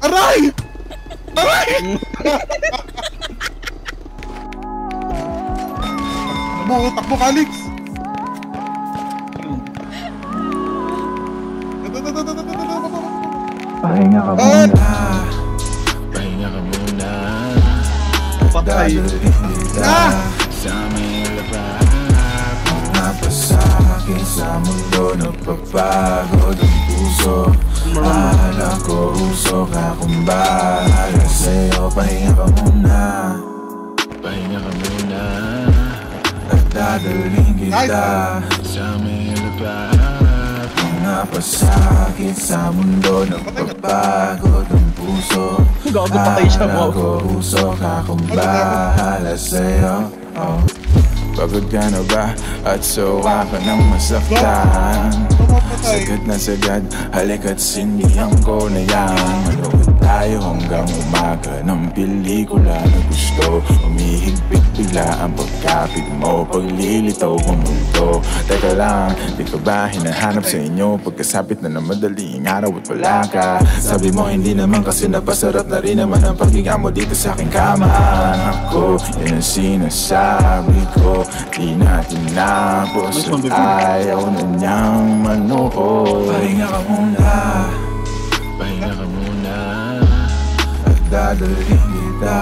Aray! Aray! Takbo, Calix! Pahinga ka muna. Pahinga ka muna. Patay! Sa aming labahan, napasakit sa mundo, nagpapagod ang puso. Akala ko usok akong bahala sa'yo. Pahinga ka muna. Pahinga ka muna. At dadalhin kita sa aming labahan. Napasakit sa mundo, nagpapagod ang puso. Akala ko usok akong bahala sa'yo. Pagod ka na ba? At sawa ka ng masaktan? Sagad na sagad, halika't sindihan ko na yan. Manood tayo hanggang umaga ng pelikula na gusto. Umihigpit bigla ang pagkapit mo, paglilitaw ang mundo. Teka lang, di ka ba hinahanap sa inyo? Pagkasapit na ng madaling araw at wala ka. Sabi mo hindi naman kasi napasarap na rin naman ang paghinga mo dito sa aking kama. Ako, yan ang sinasabi ko, di natin napos at ayaw na niyang manood. Pahinga ka muna. Pahinga ka muna. At dadalhin kita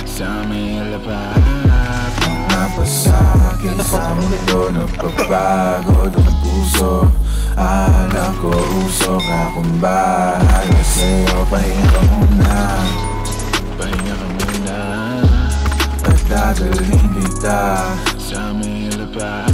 sa aming labahan. Napasakit sa mundo, nagpapagod ang puso. Akala ko usok akong bahala sa'yo. Pahinga ka muna. Pahinga ka muna. At dadalhin kita sa aming labahan.